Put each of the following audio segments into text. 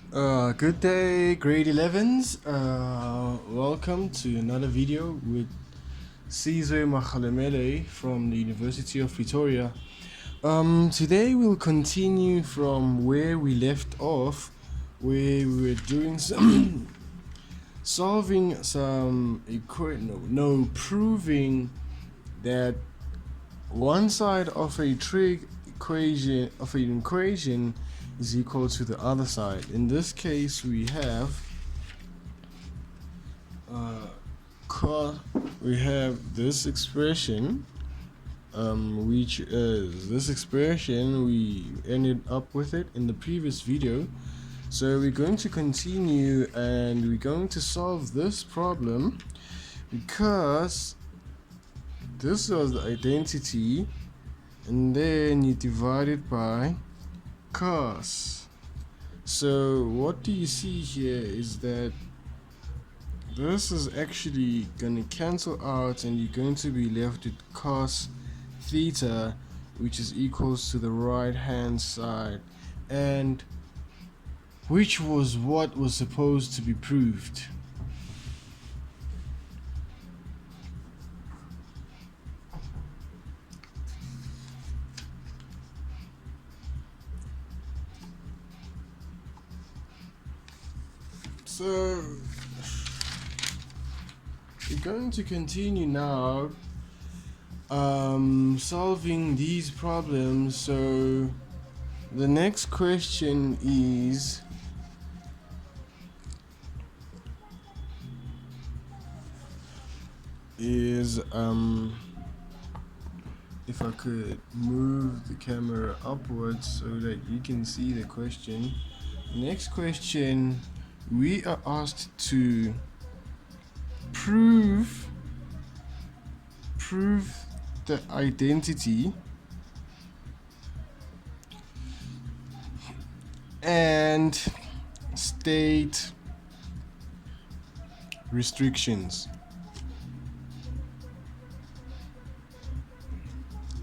Good day, grade 11s. Welcome to another video with Cesar Machalemele from the University of Pretoria. Today we'll continue from where we left off, where we were doing some solving some proving that one side of a trig equation of an equation is equal to the other side. In this case, we have this expression, which is this expression. We ended up with it in the previous video, so we're going to continue and we're going to solve this problem because this was the identity, and then you divide it by cos. So what do you see here is that this is actually gonna cancel out and you're going to be left with cos theta, which is equals to the right hand side, and which was what was supposed to be proved. So we're going to continue now solving these problems. So the next question is if I could move the camera upwards so that you can see the question. Next question, we are asked to prove the identity and state restrictions.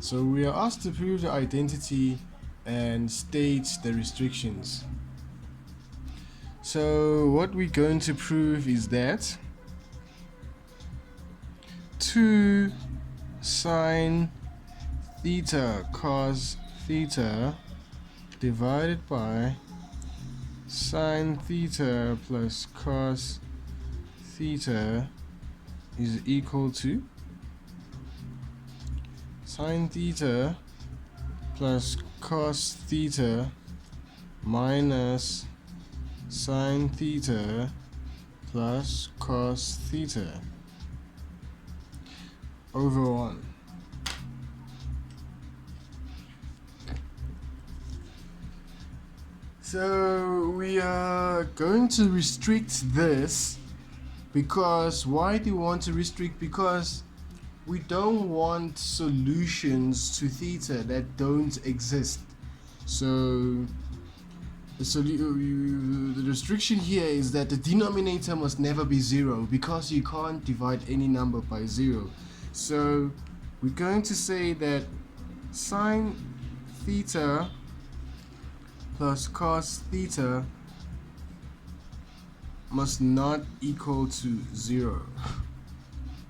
So we are asked to prove the identity and state the restrictions. So what we're going to prove is that 2 sine theta cos theta divided by sine theta plus cos theta is equal to sine theta plus cos theta minus sine theta plus cos theta over 1. So we are going to restrict this because why do you want to restrict? Because we don't want solutions to theta that don't exist. So the restriction here is that the denominator must never be 0 because you can't divide any number by 0. So we're going to say that sine theta plus cos theta must not equal to 0.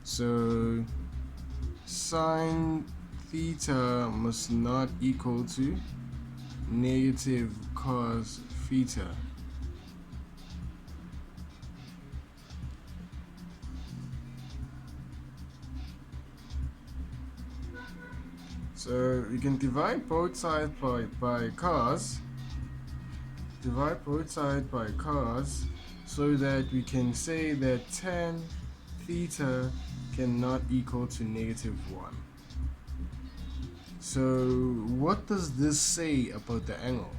So sine theta must not equal to negative cos theta. So you can divide both sides by cos. Divide both sides by cos so that we can say that tan theta cannot equal to negative 1. So what does this say about the angle?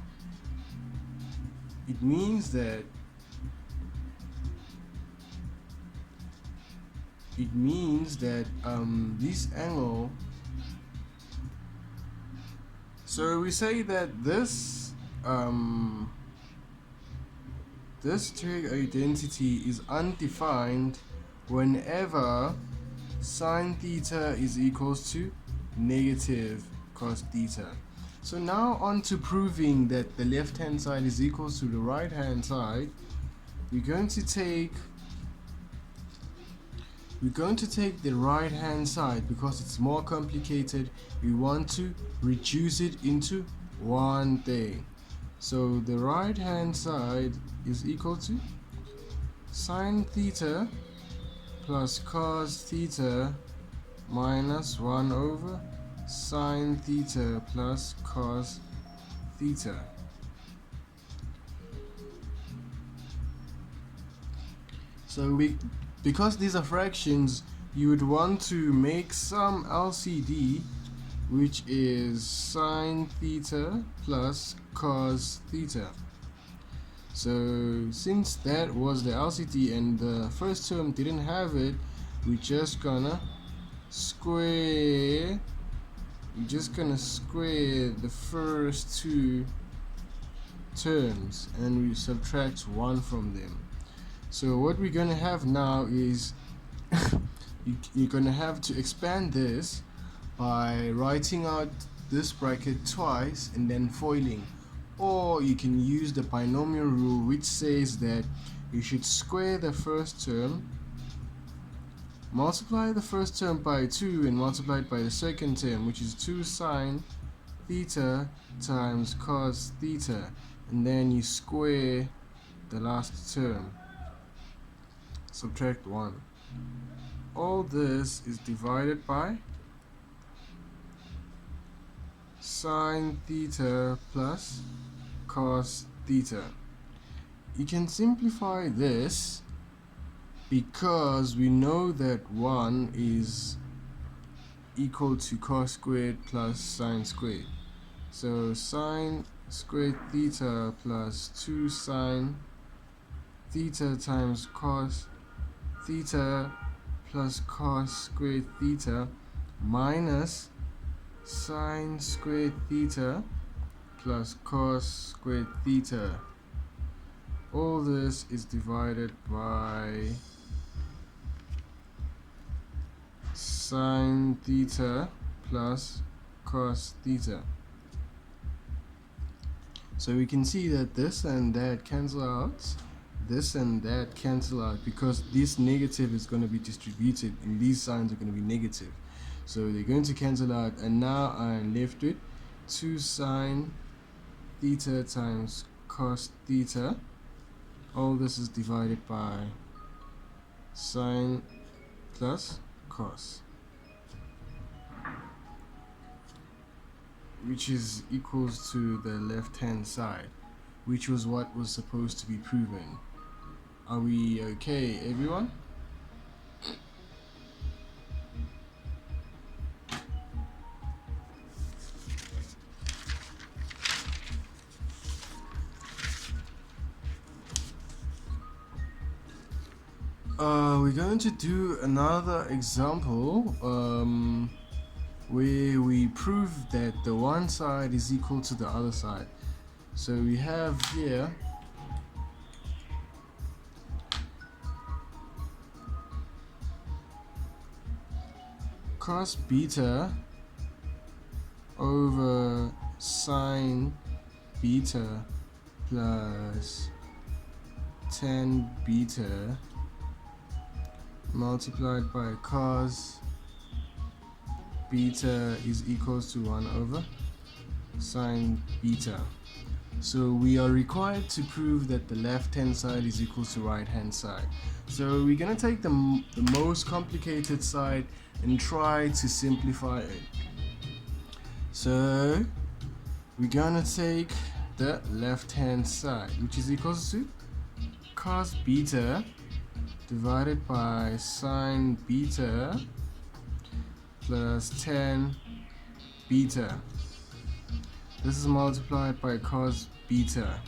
It means that this angle, so we say that this trig identity is undefined whenever sine theta is equals to negative cos theta. So now on to proving that the left hand side is equal to the right hand side. We're going to take the right hand side because it's more complicated. We want to reduce it into one thing. So the right hand side is equal to sine theta plus cos theta minus 1 over sine theta plus cos theta. So because these are fractions, you would want to make some LCD, which is sine theta plus cos theta. So since that was the LCD and the first term didn't have it, we're just gonna square the first two terms and we subtract 1 from them. So what we're gonna have now is you're gonna have to expand this by writing out this bracket twice and then foiling, or you can use the binomial rule, which says that you should square the first term, multiply the first term by 2 and multiply it by the second term, which is 2 sine theta times cos theta, and then you square the last term, subtract 1. All this is divided by sine theta plus cos theta. You can simplify this because we know that 1 is equal to cos squared plus sine squared. So sine squared theta plus 2 sine theta times cos theta plus cos squared theta minus sine squared theta plus cos squared theta. All this is divided by sine theta plus cos theta. So we can see that this and that cancel out, this and that cancel out, because this negative is going to be distributed and these signs are going to be negative. So they're going to cancel out, and now I'm left with 2 sine theta times cos theta. All this is divided by sine plus cos, which is equals to the left hand side, which was what was supposed to be proven. Are we okay, everyone? We're going to do another example where we prove that the one side is equal to the other side. So we have here cos beta over sine beta plus tan beta multiplied by cos beta is equals to 1 over sine beta. So we are required to prove that the left hand side is equal to right hand side. So we're gonna take the most complicated side and try to simplify it. So we're gonna take the left hand side, which is equals to cos beta divided by sine beta plus tan beta. This is multiplied by cos beta.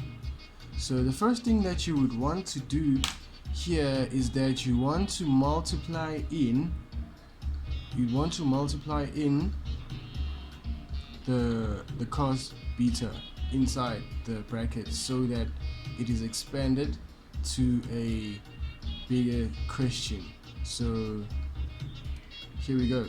So the first thing that you would want to do here is that you want to multiply in the cos beta inside the bracket so that it is expanded to a bigger question. So here we go.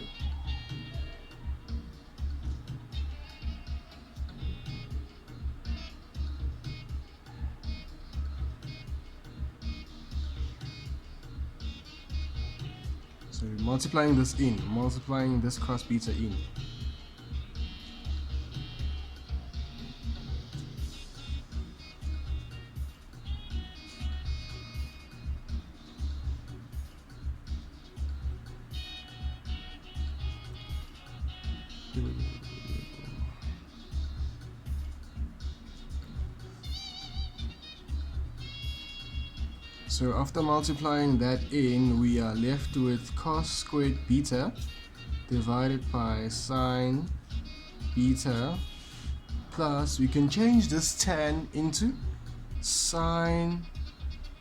So multiplying this cos beta in. So after multiplying that in, we are left with cos squared beta divided by sine beta, plus we can change this tan into sine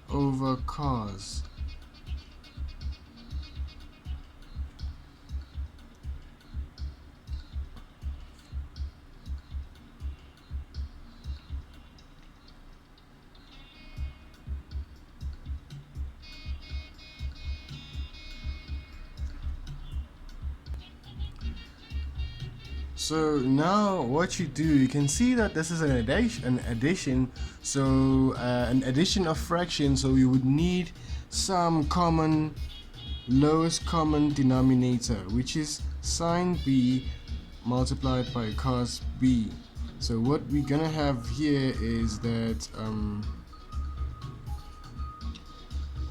over cos. So now what you do, you can see that this is an addition. So an addition of fractions, so you would need some common lowest common denominator, which is sine b multiplied by cos b. So what we're gonna have here is that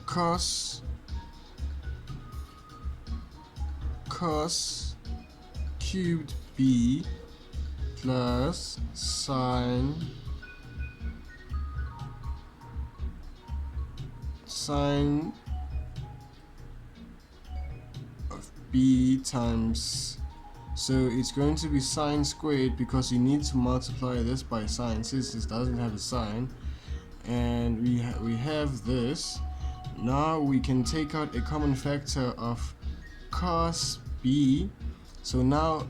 cos cubed b plus sine of b times, so it's going to be sine squared because you need to multiply this by sine since this doesn't have a sine, and we have this. Now we can take out a common factor of cos b. So now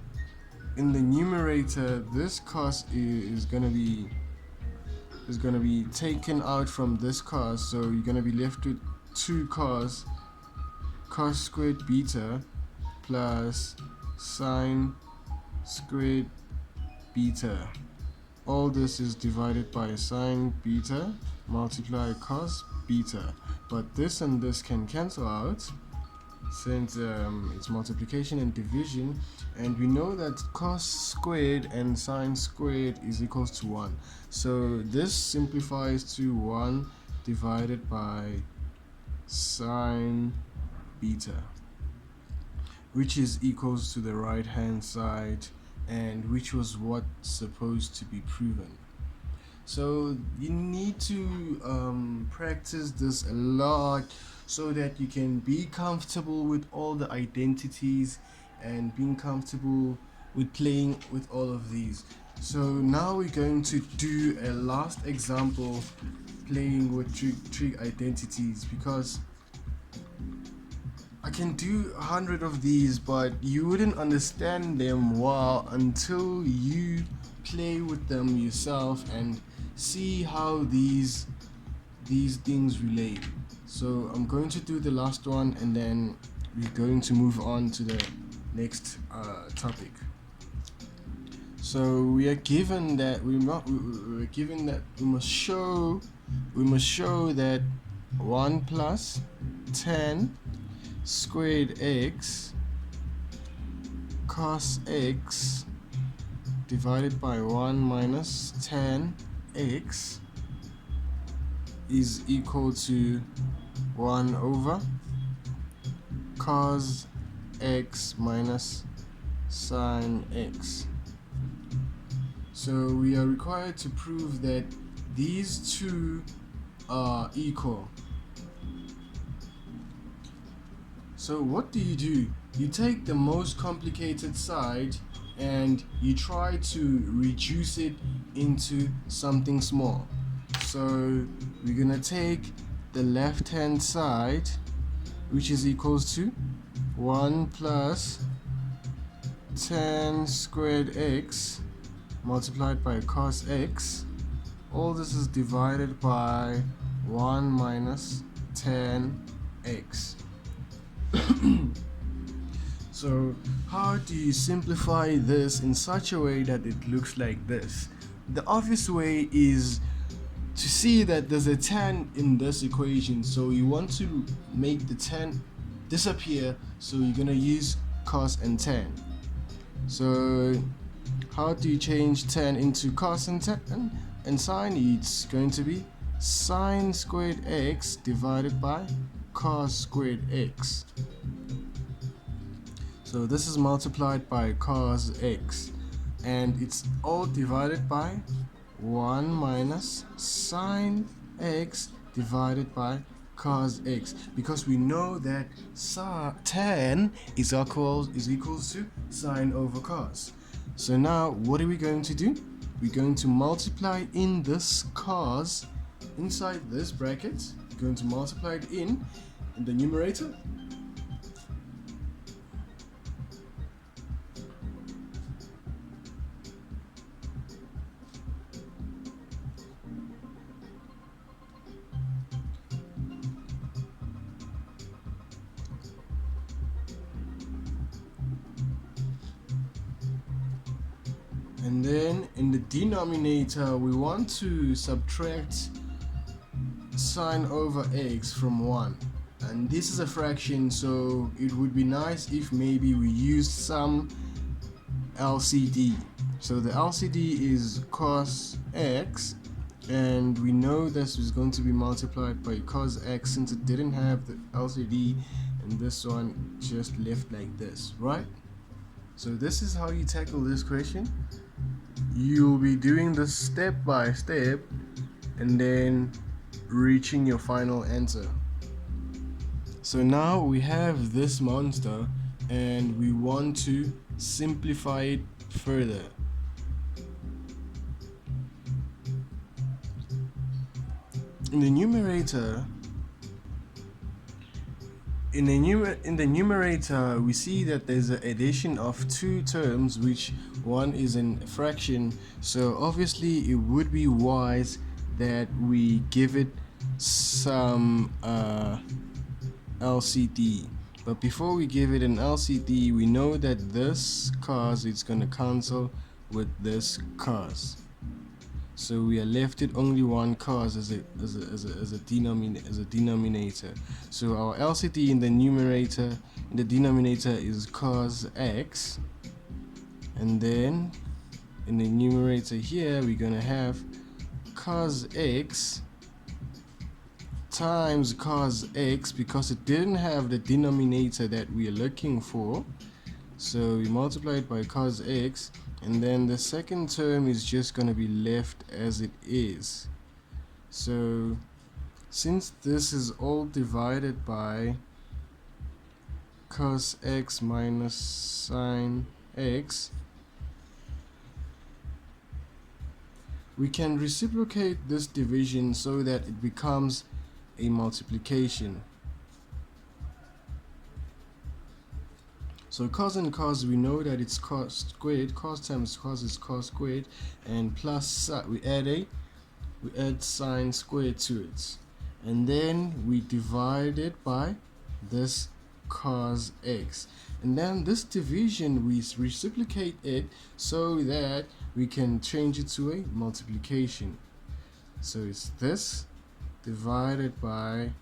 in the numerator, this cos is gonna be taken out from this cos, so you're gonna be left with 2 cos squared beta plus sine squared beta. All this is divided by sine beta multiply cos beta, but this and this can cancel out since it's multiplication and division, and we know that cos squared and sine squared is equals to 1. So this simplifies to 1 divided by sine beta, which is equals to the right hand side, and which was what's supposed to be proven. So you need to practice this a lot so that you can be comfortable with all the identities and being comfortable with playing with all of these. So now we're going to do a last example playing with trig identities, because I can do 100 of these, but you wouldn't understand them well until you play with them yourself and see how these things relate. So I'm going to do the last one, and then we're going to move on to the next topic. So we are given that we must show that 1 plus 10 squared x cos x divided by 1 minus 10x is equal to 1 over cos x minus sin x. So we are required to prove that these two are equal. So what do? You take the most complicated side and you try to reduce it into something small. So we're gonna take the left hand side, which is equals to 1 plus 10 squared x multiplied by cos x. All this is divided by 1 minus 10x. So how do you simplify this in such a way that it looks like this? The obvious way is to see that there's a tan in this equation, so you want to make the tan disappear, so you're gonna use cos and tan. So how do you change tan into cos and tan and sine? It's going to be sine squared x divided by cos squared x. So this is multiplied by cos x, and it's all divided by 1 minus sine x divided by cos x, because we know that tan is equals to sine over cos. So now what are we going to do? We're going to multiply in this cos inside this bracket. We're going to multiply it in the numerator. And then in the denominator, we want to subtract sine over x from 1. And this is a fraction, so it would be nice if maybe we used some LCD. So the LCD is cos x, and we know this is going to be multiplied by cos x since it didn't have the LCD, and this one just left like this, right? So this is how you tackle this question. You'll be doing this step by step and then reaching your final answer. So now we have this monster and we want to simplify it further. In the numerator, we see that there's an addition of two terms, which one is a fraction. So obviously it would be wise that we give it some LCD. But before we give it an LCD, we know that this cos is going to cancel with this cos. So we are left with only one cos as a denominator. So our LCD in the denominator is cos x, and then in the numerator here we're gonna have cos x times cos x, because it didn't have the denominator that we are looking for. So we multiply it by cos x, and then the second term is just going to be left as it is. So since this is all divided by cos x minus sine x, we can reciprocate this division so that it becomes a multiplication. So cos and cos, we know that it's cos squared. Cos times cos is cos squared, and plus we add sine squared to it, and then we divide it by this cos x, and then this division we reciprocate it so that we can change it to a multiplication. So it's this divided by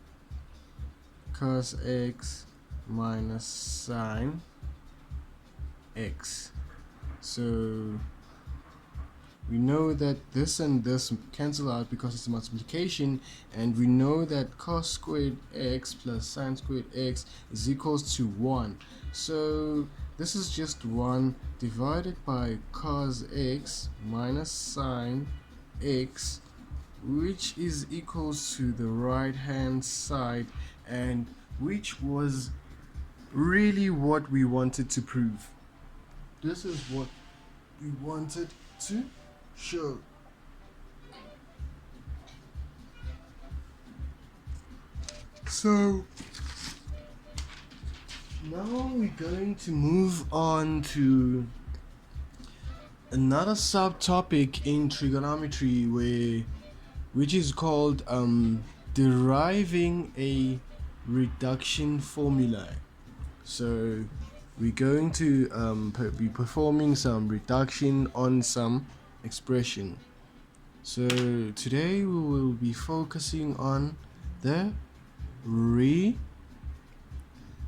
cos x minus sine x. So we know that this and this cancel out because it's a multiplication, and we know that cos squared x plus sine squared x is equals to 1. So this is just 1 divided by cos x minus sine x, which is equals to the right hand side, and which was really what we wanted to prove. This is what we wanted to show. So now we're going to move on to another subtopic in trigonometry, which is called deriving a reduction formula. So we're going to be performing some reduction on some expression. So today we will be focusing on the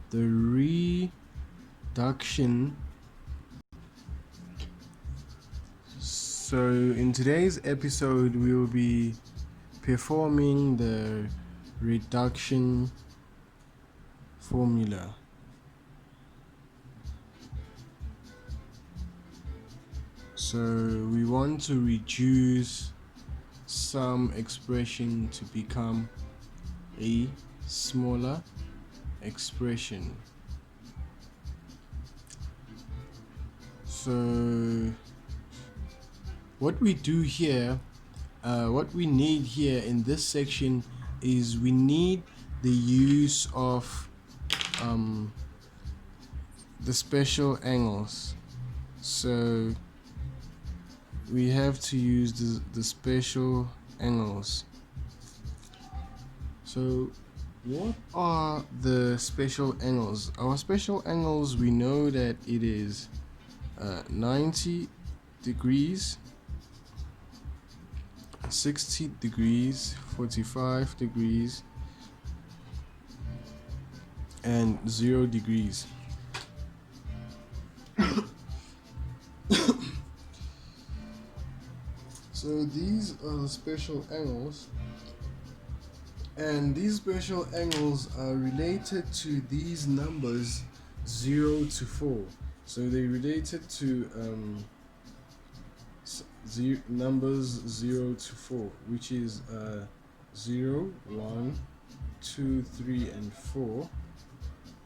the reduction. So in today's episode we will be performing the reduction formula. So we want to reduce some expression to become a smaller expression. So what we do here, what we need here in this section is we need the use of the special angles. So we have to use the special angles. So what are the special angles? Our special angles, we know that it is 90 degrees, 60 degrees, 45 degrees, and 0 degrees. So these are the special angles, and these special angles are related to these numbers 0 to 4. So they related to numbers 0 to 4, which is 0, 1, 2, 3, and 4.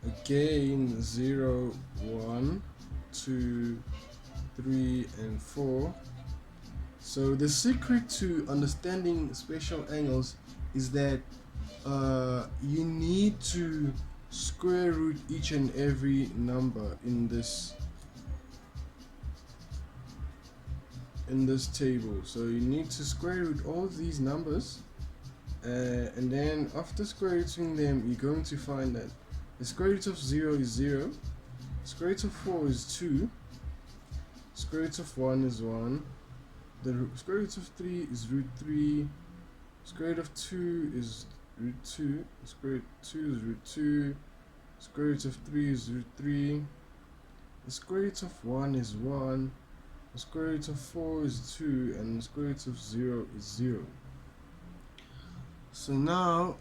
Again 0, 1, 2, 3, and 4. So the secret to understanding special angles is that you need to square root each and every number in this table. So you need to square root all these numbers, and then after square rooting them, you're going to find that the square root of 0 is 0, square root of 4 is 2, square root of 1 is 1, the square root of 3 is root 3, square root of 2 is root 2, square root of 2 is root 2, square root of 3 is root 3, the square root of 1 is 1, the square root of 4 is 2, and the square root of 0 is 0. So now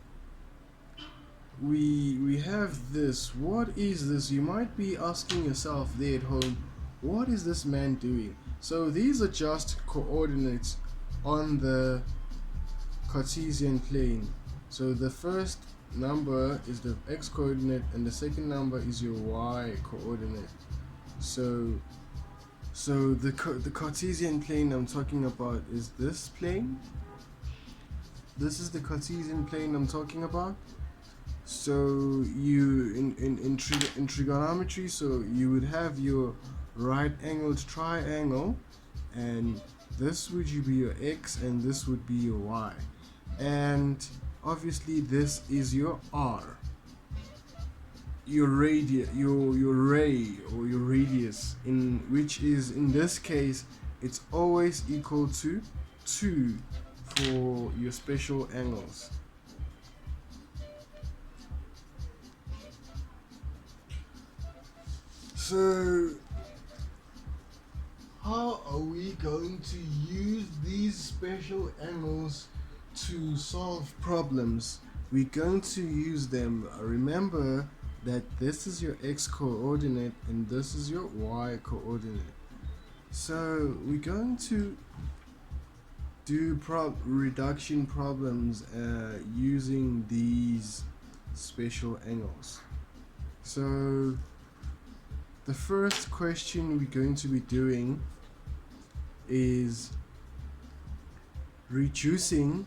we have this. What is this? You might be asking yourself there at home, what is this man doing? So these are just coordinates on the Cartesian plane. So the first number is the x coordinate and the second number is your y coordinate. So the Cartesian plane I'm talking about is this plane. This is the Cartesian plane I'm talking about. So you in trigonometry, so you would have your right angled triangle, and this would be your x and this would be your y, and obviously this is your r, your ray or your radius, in which is in this case it's always equal to 2 for your special angles. So how are we going to use these special angles to solve problems? We're going to use them. Remember that this is your x coordinate and this is your y coordinate. So we're going to do reduction problems using these special angles. So the first question we're going to be doing is reducing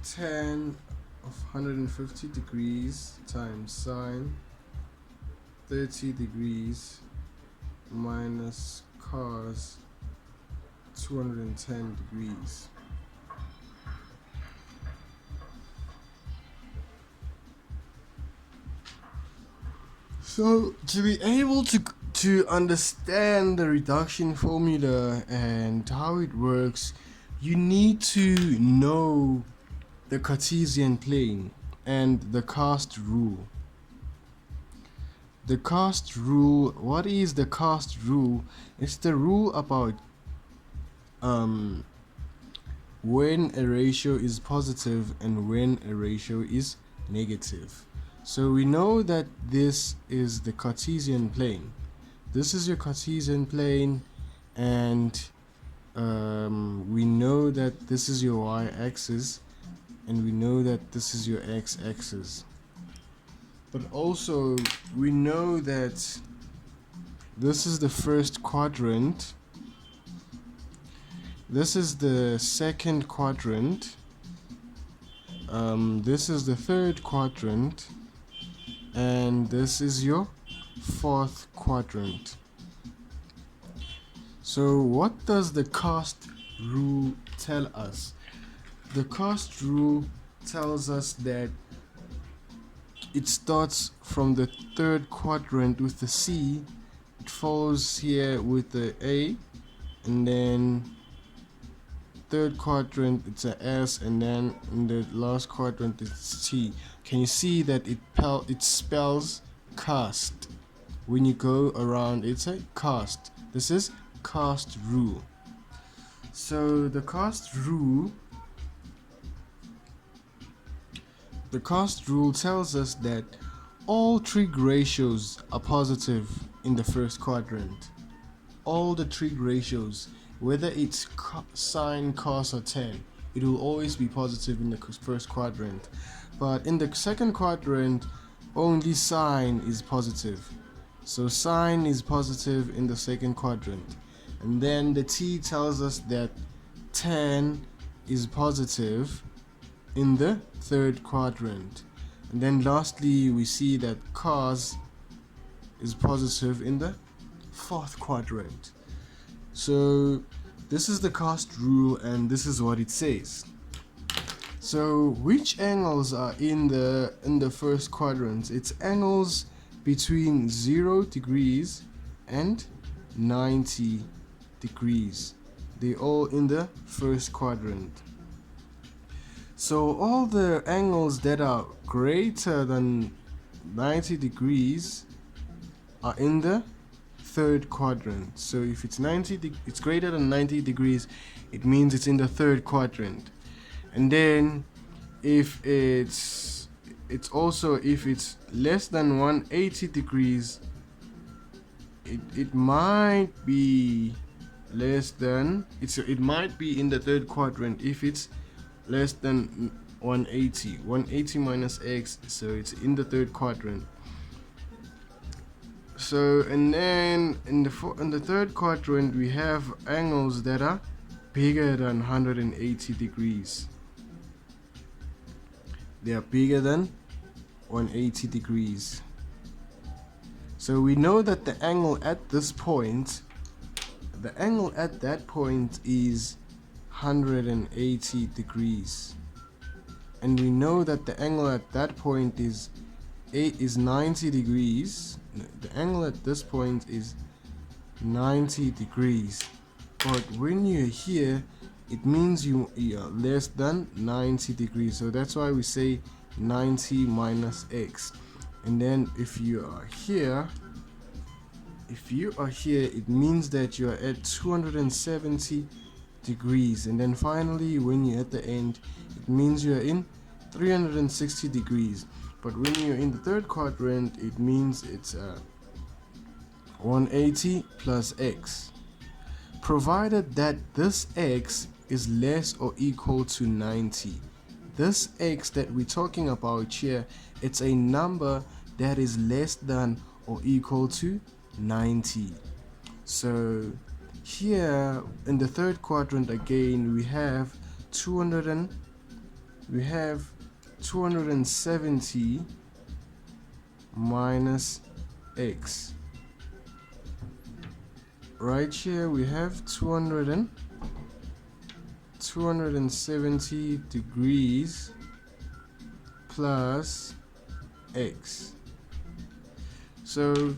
tan of 150 degrees times sine 30 degrees minus cos 210 degrees. So to be able to understand the reduction formula and how it works, you need to know the Cartesian plane. and the cast rule. The cast rule, what is the cast rule? It's the rule about when a ratio is positive and when a ratio is negative. So we know that this is the Cartesian plane. This is your Cartesian plane, and we know that this is your y-axis, and we know that this is your x-axis. But also we know that this is the first quadrant, this is the second quadrant, this is the third quadrant, and this is your fourth quadrant. So what does the cast rule tell us? The cast rule tells us that it starts from the third quadrant with the C, it follows here with the A, and then third quadrant it's a S, and then in the last quadrant it's T. Can you see that it spells cast? When you go around, it's a cast. This is cast rule. So the cast rule tells us that all trig ratios are positive in the first quadrant. All the trig ratios, whether it's sine, cos, or tan, it will always be positive in the first quadrant. But in the second quadrant, only sine is positive. So sine is positive in the second quadrant. And then the T tells us that tan is positive in the third quadrant. And then lastly, we see that cos is positive in the fourth quadrant. So this is the cast rule, and this is what it says. So which angles are in the first quadrant? It's angles between 0 degrees and 90 degrees. They all in the first quadrant. So all the angles that are greater than 90 degrees are in the third quadrant. So if it's it's greater than 90 degrees, it means it's in the third quadrant. And then if it's less than 180 degrees, it might be less than, it might be in the third quadrant if it's less than 180 minus x, so it's in the third quadrant. So and then in the third quadrant we have angles that are bigger than 180 degrees. They are bigger than 180 degrees. So we know that the angle at this point, the angle at that point is 180 degrees. And we know that the angle at that point is 90 degrees. The angle at this point is 90 degrees. But when you're here, it means you are less than 90 degrees. So that's why we say 90 minus x. And then if you are here, it means that you are at 270 degrees. And then finally, when you're at the end, it means you are in 360 degrees. But when you're in the third quadrant, it means it's 180 plus x. Provided that this x is less or equal to 90. This x that we're talking about here, it's a number that is less than or equal to 90. So here in the third quadrant again, we have 270 minus x. Right here we have 270 degrees plus x. So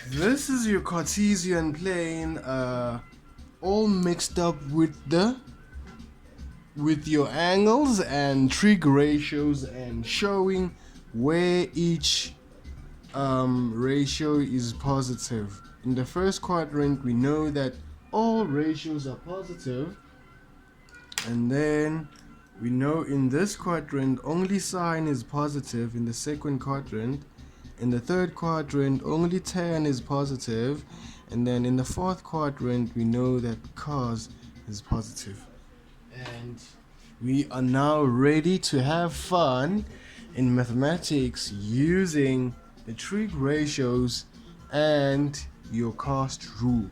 this is your Cartesian plane, all mixed up with the with your angles and trig ratios and showing where each ratio is positive. In the first quadrant, we know that all ratios are positive, and then we know in this quadrant only sine is positive. In the second quadrant, in the third quadrant only tan is positive, and then in the fourth quadrant we know that cos is positive. And we are now ready to have fun in mathematics using the trig ratios and your cost rule.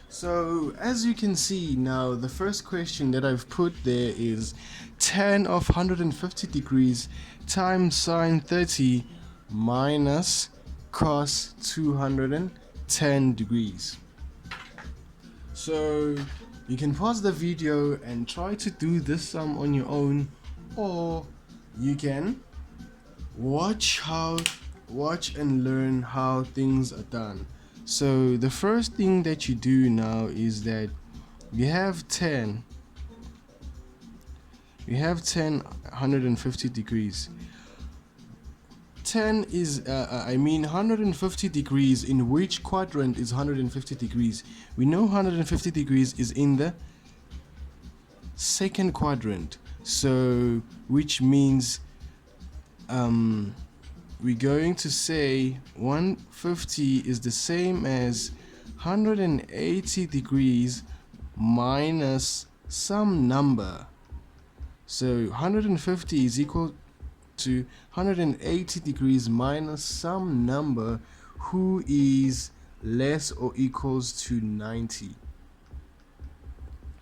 So as you can see now, the first question that I've put there is tan of 150 degrees times sine 30 minus cos 210 degrees. So you can pause the video and try to do this sum on your own, or you can watch and learn how things are done. So the first thing that you do now is that we have 150 degrees. 10 is 150 degrees. In which quadrant is 150 degrees? We know 150 degrees is in the second quadrant, so which means we're going to say 150 is the same as 180 degrees minus some number. So 150 is equal to 180 degrees minus some number who is less or equals to 90.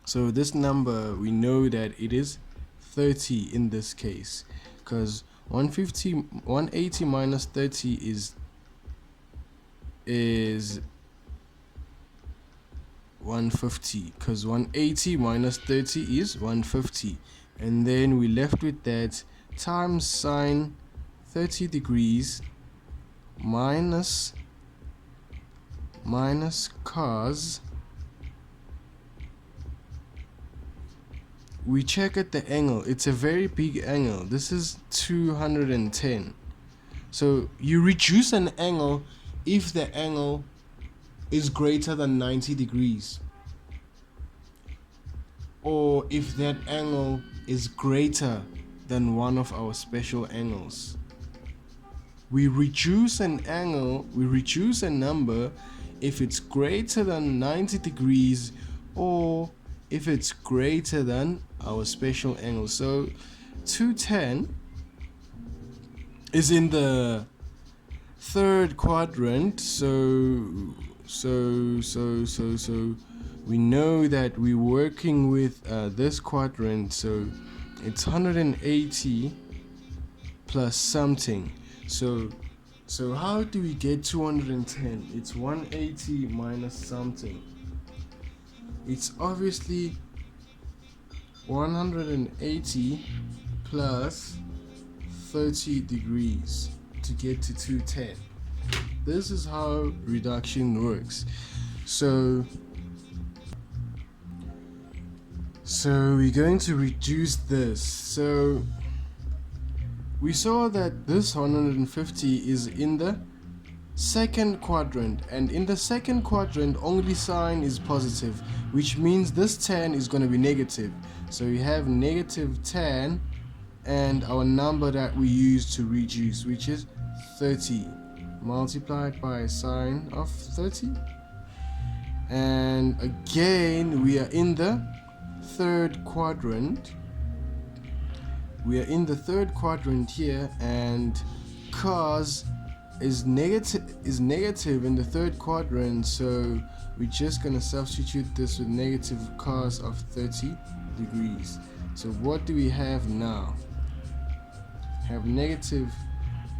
So this number, we know that it is 30 in this case, because 180 minus 30 is 150, because 180 minus 30 is 150, and then we left with that times sine 30 degrees minus cos. We check at the angle. It's a very big angle. This is 210. So you reduce an angle if the angle is greater than 90 degrees, or if that angle is greater than one of our special angles. We reduce an angle, we reduce a number if it's greater than 90 degrees or if it's greater than our special angle. So 210 is in the third quadrant, so we know that we're working with this quadrant, so it's 180 plus something. So how do we get 210? It's 180 minus something. It's obviously 180 plus 30 degrees to get to 210. This is how reduction works. So we're going to reduce this. So we saw that this 150 is in the second quadrant, and in the second quadrant only sine is positive, which means this 10 is going to be negative. So we have negative 10 and our number that we use to reduce, which is 30 multiplied by sine of 30. And again, we are in the third quadrant. We are in the third quadrant here, and cos is negative in the third quadrant, so we're just gonna substitute this with negative cos of 30 degrees. So what do we have now? Have negative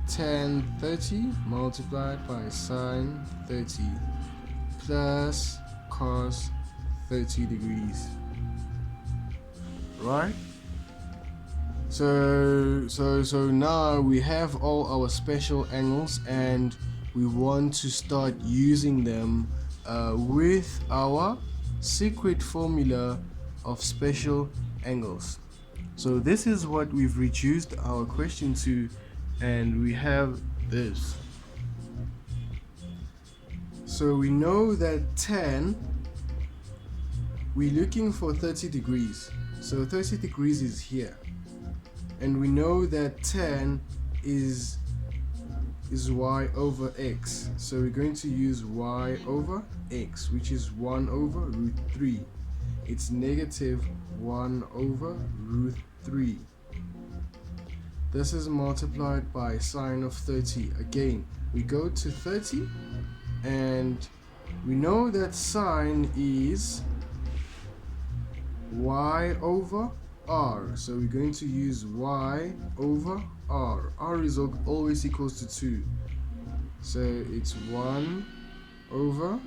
tan 30 multiplied by sine 30 plus cos 30 degrees, right? So now we have all our special angles, and we want to start using them with our secret formula of special angles. So this is what we've reduced our question to, and we have this. So we know that tan, we're looking for 30 degrees. So 30 degrees is here. And we know that tan is y over x. So we're going to use y over x, which is 1 over root 3. It's negative 1 over root 3. This is multiplied by sine of 30. Again, we go to 30, and we know that sine is y over r. So we're going to use y over r. R is always equals to 2. So it's 1 over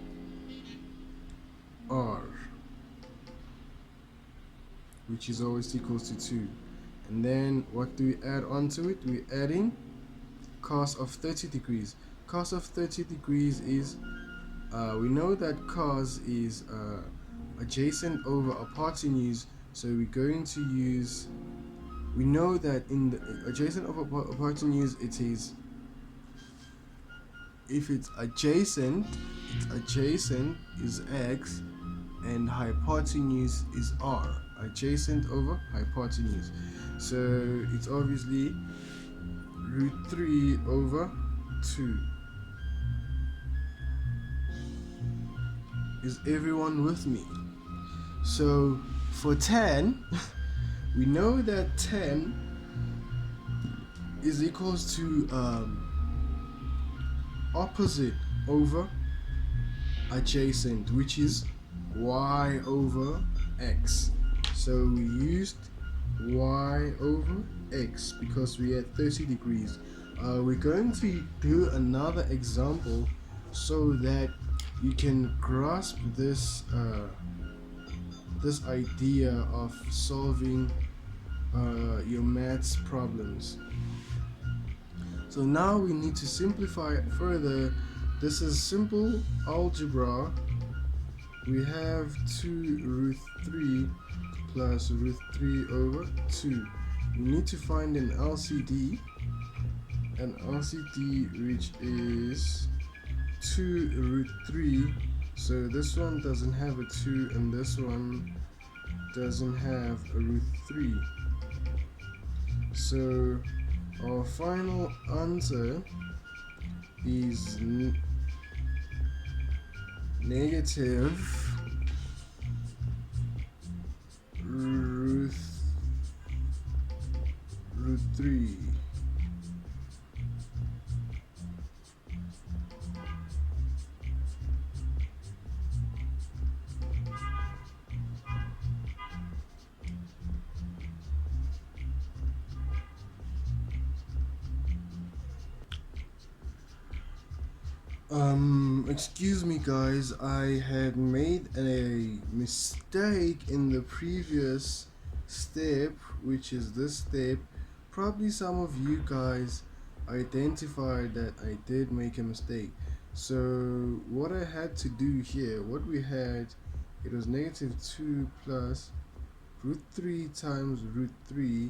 r, which is always equals to 2. And then what do we add onto it? We're adding cos of 30 degrees. Cos of 30 degrees is, we know that cos is adjacent over hypotenuse, so we're going to use, we know that in the adjacent over hypotenuse, it is, if it's adjacent is x, and hypotenuse is r. Adjacent over hypotenuse, so it's obviously root 3 over 2. Is everyone with me? So for tan, we know that tan is equals to opposite over adjacent, which is y over x. So we used y over x because we had 30 degrees. We're going to do another example so that you can grasp this this idea of solving your maths problems. So now we need to simplify it further. This is simple algebra. We have 2 root 3 plus root 3 over 2. We need to find an LCD which is 2 root 3. So this one doesn't have a 2 and this one doesn't have a root 3. So our final answer is negative root 3. Excuse me guys, I had made a mistake in the previous step, which is this step. Probably some of you guys identified that I did make a mistake. So what I had to do here, what we had, it was negative 2 plus root 3 times root 3.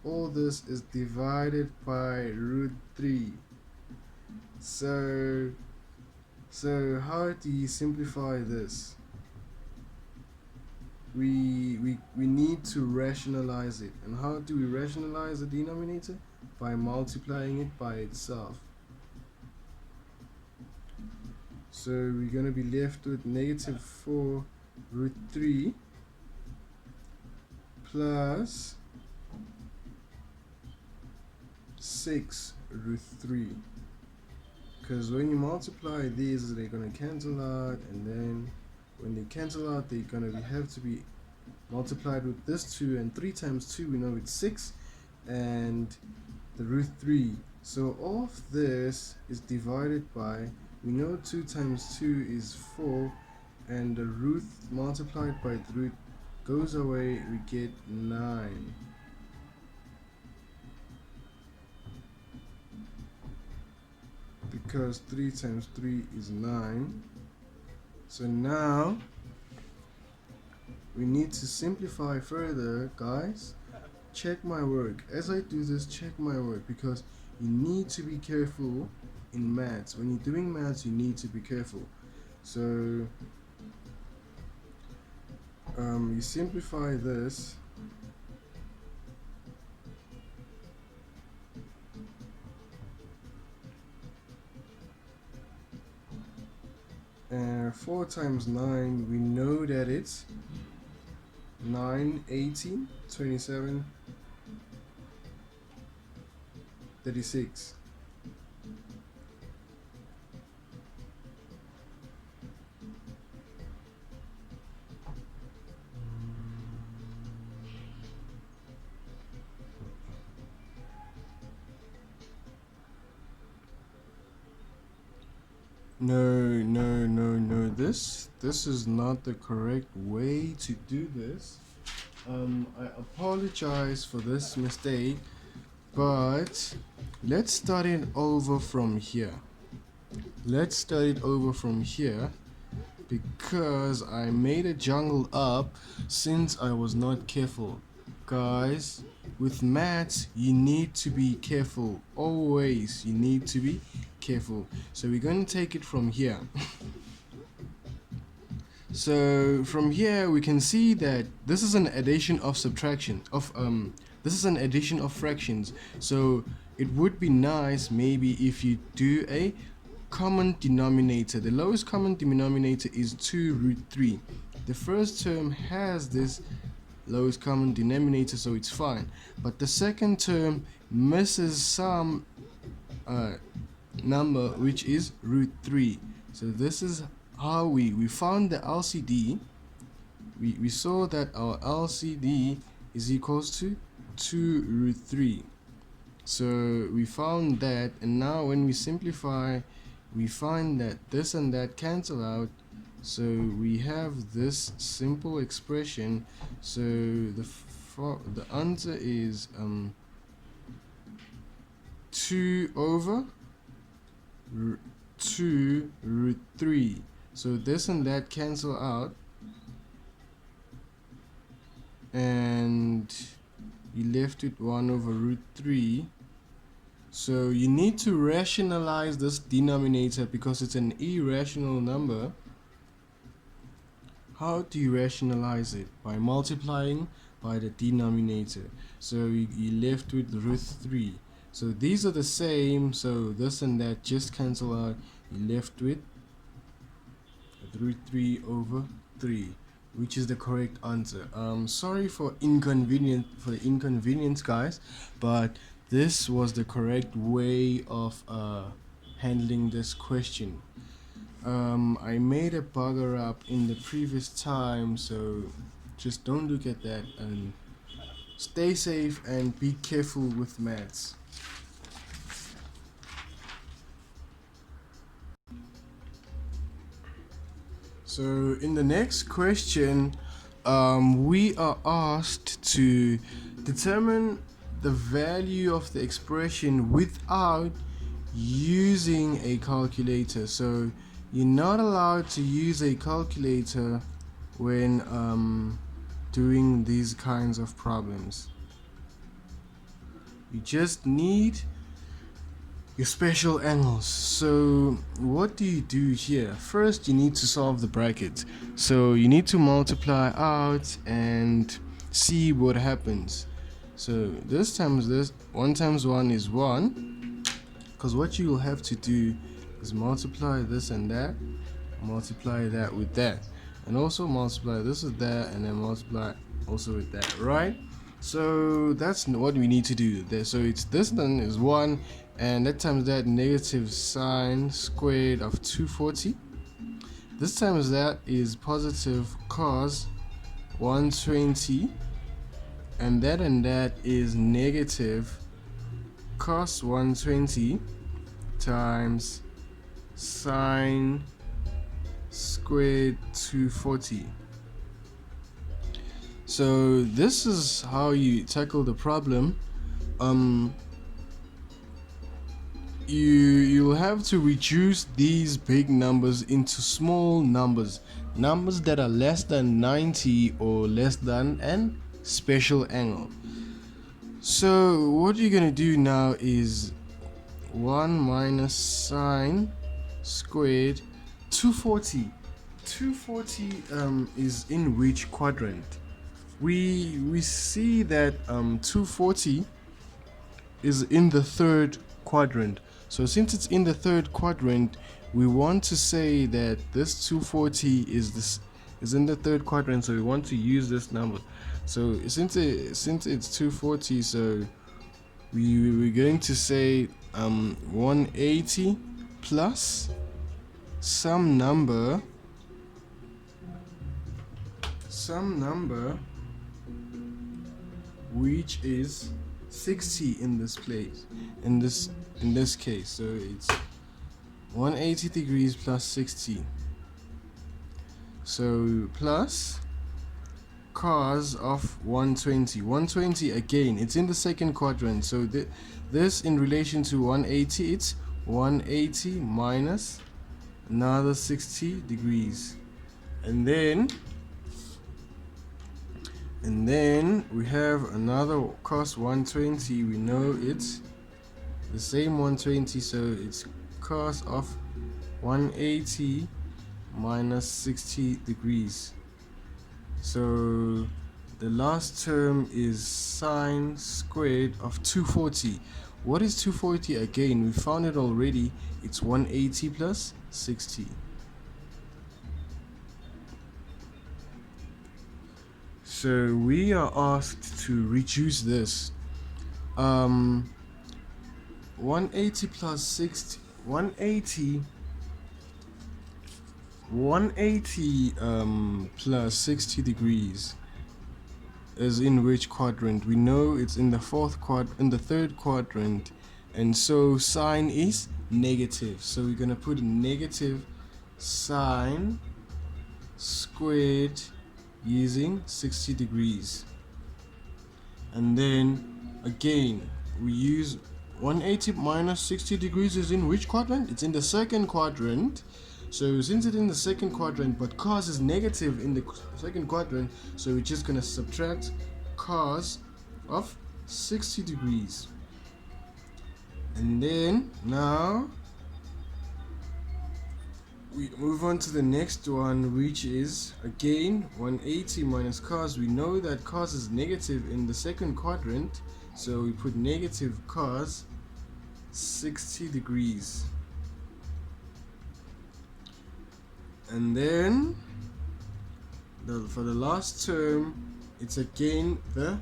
All this is divided by root 3. So how do you simplify this? We need to rationalize it. And how do we rationalize the denominator? By multiplying it by itself. So we're going to be left with negative 4 root 3 plus 6 root 3. Because when you multiply these, they're going to cancel out, and then when they cancel out, they're going to have to be multiplied with this 2, and 3 times 2, we know it's 6, and the root 3. So all of this is divided by, we know 2 times 2 is 4, and the root multiplied by the root goes away, we get 9. Because 3 times 3 is 9. So now we need to simplify further, guys. Check my work. As I do this, check my work, because you need to be careful in maths. When you're doing maths, you need to be careful. So you simplify this, and 4 times 9, we know that it's 9, 18, 27, 36. No. This is not the correct way to do this. I apologize for this mistake, but let's start it over from here. Because I made a jungle up since I was not careful. Guys, with maths, you need to be careful. Always, you need to be careful. So we're going to take it from here. So from here we can see that this is an addition of subtraction of this is an addition of fractions. So it would be nice maybe if you do a common denominator. The lowest common denominator is 2 root 3. The first term has this lowest common denominator, so it's fine, but the second term misses some number, which is root 3. So this is how we found the LCD. We saw that our LCD is equals to 2 root 3. So we found that, and now when we simplify, we find that this and that cancel out, so we have this simple expression. So the answer is 2 over 2 root 3. So this and that cancel out, and you left with 1 over root 3. So you need to rationalize this denominator because it's an irrational number. How do you rationalize it? By multiplying by the denominator. So you left with root 3. So these are the same, so this and that just cancel out. You left with root 3 over 3, which is the correct answer. Sorry for the inconvenience, guys, but this was the correct way of handling this question. I made a bugger up in the previous time, so just don't look at that, and stay safe and be careful with maths. So in the next question, we are asked to determine the value of the expression without using a calculator. So you're not allowed to use a calculator when doing these kinds of problems. You just need your special angles. So what do you do here? First, you need to solve the bracket. So you need to multiply out and see what happens. So this times this, 1 times 1 is 1, because what you will have to do is multiply this and that, multiply that with that, and also multiply this with that, and then multiply also with that, right? So that's what we need to do there. So it's this then is 1, and that times that negative sine squared of 240. This times that is positive cos 120, and that is negative cos 120 times sine squared 240. So this is how you tackle the problem. You have to reduce these big numbers into small numbers. numbers that are less than 90 or less than an special angle. So what you're gonna do now is 1 minus sine squared 240. 240 is in which quadrant? We see that 240 is in the third quadrant. So since it's in the third quadrant, we want to say that this 240 is in the third quadrant, so we want to use this number. So since it's 240, so we're going to say 180 plus some number which is 60 in this place, in this case. So it's 180 degrees plus 60, so plus cos of 120. 120 again, it's in the second quadrant, so this in relation to 180, it's 180 minus another 60 degrees, and then we have another cos 120. We know it's the same 120, so it's cos of 180 minus 60 degrees. So the last term is sine squared of 240. What is 240 again? We found it already. It's 180 plus 60. So we are asked to reduce this. 180 plus 60, 180 plus 60 degrees is in which quadrant? We know it's in the third quadrant, and so sine is negative. So we're gonna put negative sine squared using 60 degrees, and then again we use 180 minus 60 degrees is in which quadrant? It's in the second quadrant. So since it's in the second quadrant, but cos is negative in the second quadrant, so we're just gonna subtract cos of 60 degrees. And then now we move on to the next one, which is again 180 minus cos. We know that cos is negative in the second quadrant, so we put negative cos 60 degrees. And then for the last term, it's again the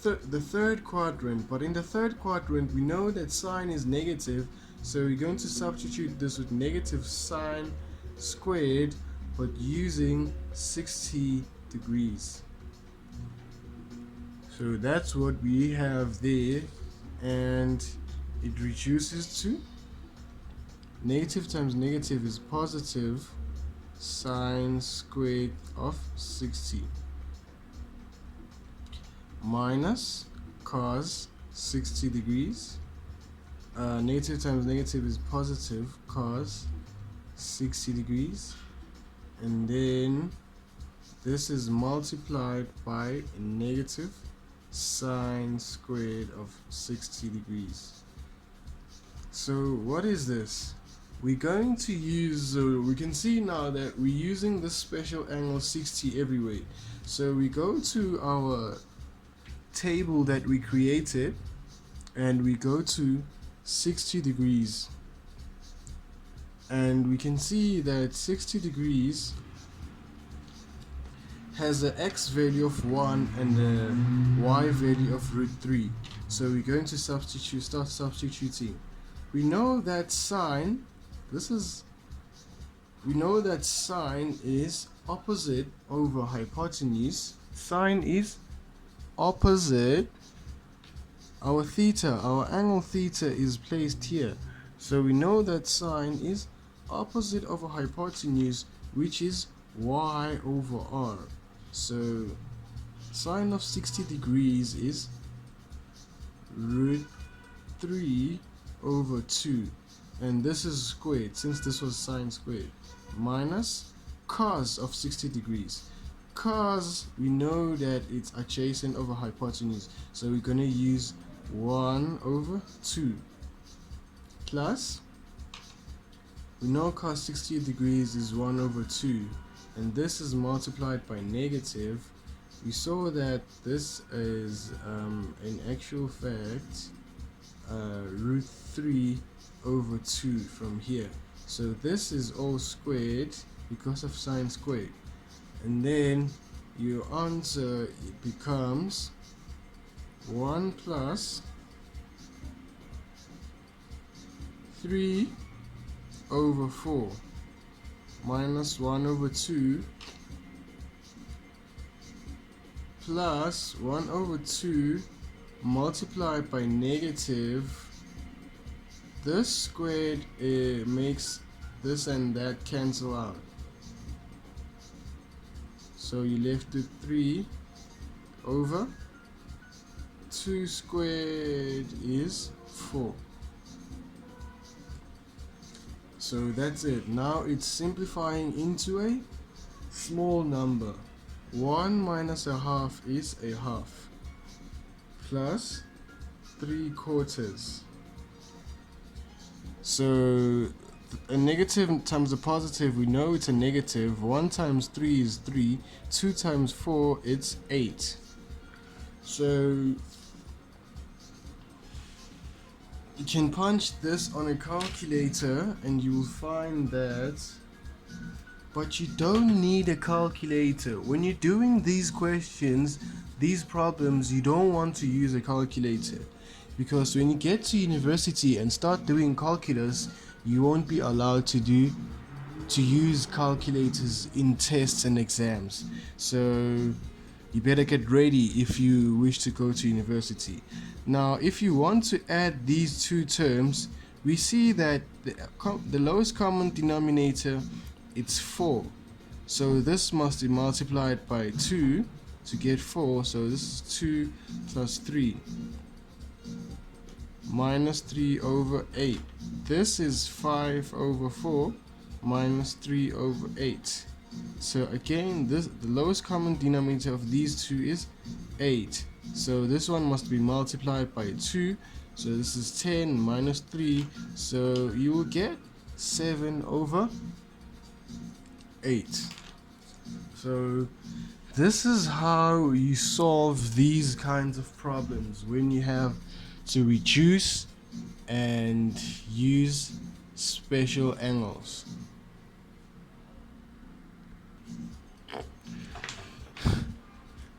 third quadrant, but in the third quadrant we know that sine is negative, so we're going to substitute this with negative sine squared, but using 60 degrees. So that's what we have there, and it reduces to negative times negative is positive sine squared of 60 minus cos 60 degrees. Negative times negative is positive cos 60 degrees, and then this is multiplied by a negative sine squared of 60 degrees. So what is this? We're going to use, we can see now that we're using this special angle 60 everywhere. So we go to our table that we created, and we go to 60 degrees, and we can see that 60 degrees has an x value of 1 and a y value of √3. So we're going to start substituting. We know that sine is opposite over hypotenuse. Sine is opposite. Our angle theta is placed here. So we know that sine is opposite over hypotenuse, which is y over r. So sine of 60 degrees is √3 over 2. And this is squared, since this was sine squared, minus cos of 60 degrees. Cos, we know that it's adjacent over hypotenuse, so we're going to use 1 over 2 plus, we know cos 60 degrees is 1 over 2, and this is multiplied by negative. We saw that this is in actual fact root 3 over 2 from here. So this is all squared because of sine squared. And then your answer, it becomes 1 plus 3 over 4 minus 1 over 2 plus 1 over 2 multiplied by negative. This squared makes this and that cancel out. So you left with 3 over 2 squared is 4. So that's it. Now it's simplifying into a small number. 1 minus a half is a half plus 3/4. So a negative times a positive, we know it's a negative. 1 times 3 is 3. 2 times 4, it's 8. So you can punch this on a calculator and you will find that, but you don't need a calculator. When you're doing these questions, these problems, you don't want to use a calculator, because when you get to university and start doing calculus, you won't be allowed to use calculators in tests and exams. So you better get ready if you wish to go to university. Now, if you want to add these two terms, we see that the lowest common denominator, it's 4. So this must be multiplied by 2 to get 4. So this is 2 plus 3 minus 3 over 8. This is 5 over 4 minus 3 over 8. So again, the lowest common denominator of these two is 8. So this one must be multiplied by 2. So this is 10 minus 3. So you will get 7 over 8. So this is how you solve these kinds of problems when you have to reduce and use special angles.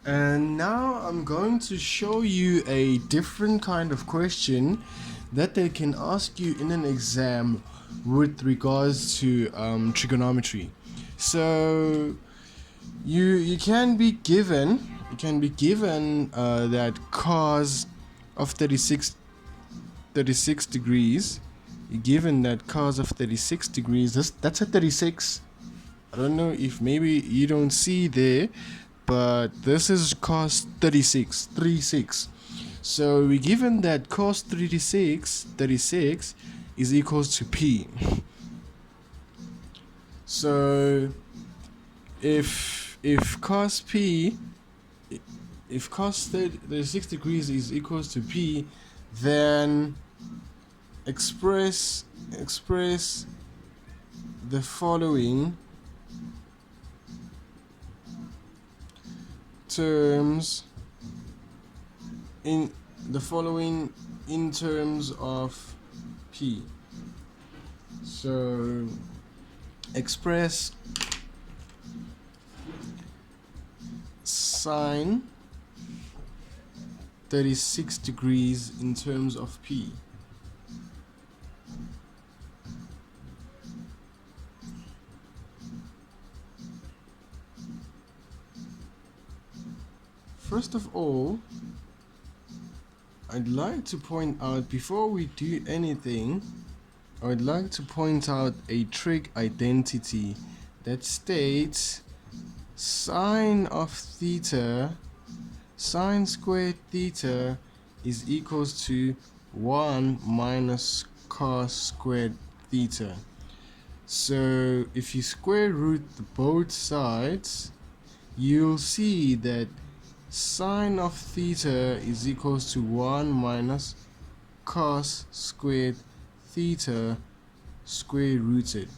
And now I'm going to show you a different kind of question that they can ask you in an exam with regards to trigonometry. So you can be given that cos of 36 degrees. You're given that cos of 36 degrees. That's a 36. I don't know if maybe you don't see there, but this is cos 36. So we're given that cos 36 is equals to P. So if cos 36 degrees is equals to P, then express the following terms in terms of P. So express sine 36 degrees in terms of P. First of all, I'd like to point out, before we do anything, I'd like to point out a trig identity that states sine of theta, sine squared theta is equals to 1 minus cos squared theta. So if you square root both sides, you'll see that sine of theta is equals to 1 minus cos squared theta square rooted.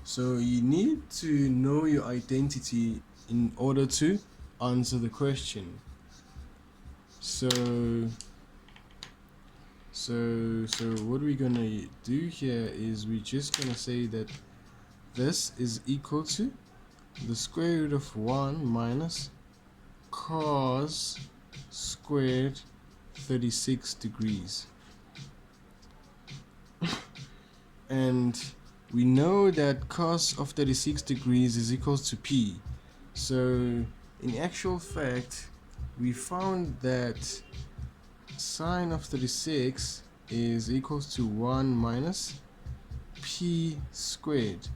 So you need to know your identity in order to answer the question. So what we're gonna do here is we're just gonna say that this is equal to the square root of 1 minus cos squared 36 degrees. And we know that cos of 36 degrees is equals to P. So in actual fact, we found that sine of 36 is equals to 1 minus P squared,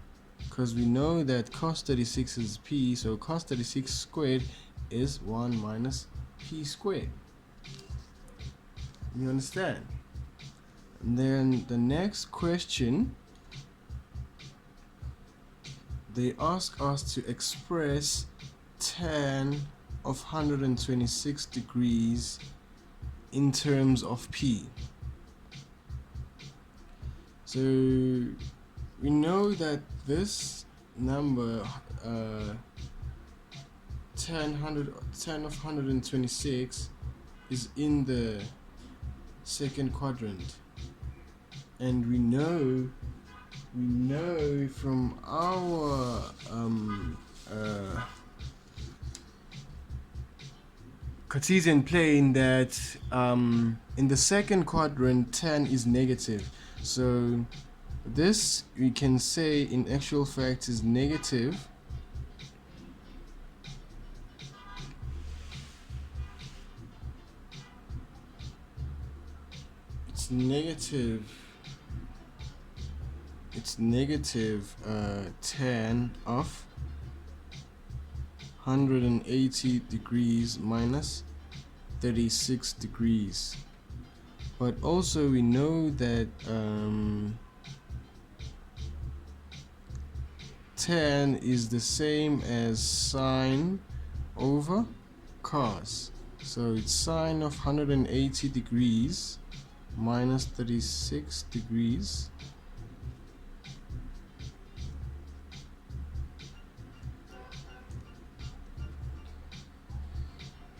because we know that cos 36 is P, so cos 36 squared is 1 minus P squared. You understand? And then the next question, they ask us to express tan of 126 degrees in terms of P. So we know that this number, tan of 126 is in the second quadrant, and we know from our Cartesian plane that in the second quadrant tan is negative. So this we can say in actual fact is negative it's negative tan of 180 degrees minus 36 degrees. But also we know that tan is the same as sine over cos. So it's sine of 180 degrees minus 36 degrees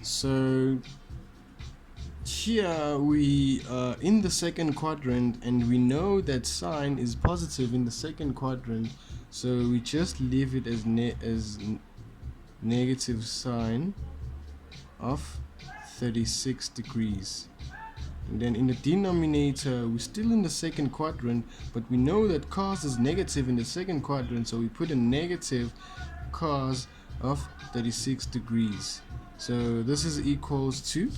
so here we are in the second quadrant, and we know that sine is positive in the second quadrant, so we just leave it as negative sine of 36 degrees. And then in the denominator, we're still in the second quadrant, but we know that cos is negative in the second quadrant, so we put a negative cos of 36 degrees. So this is equals to,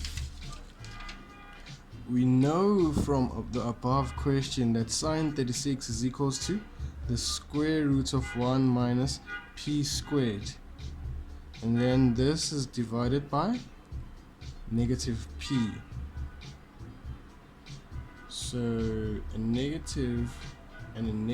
we know from the above question that sine 36 is equals to the square root of 1 minus P squared. And then this is divided by negative P. So a negative and a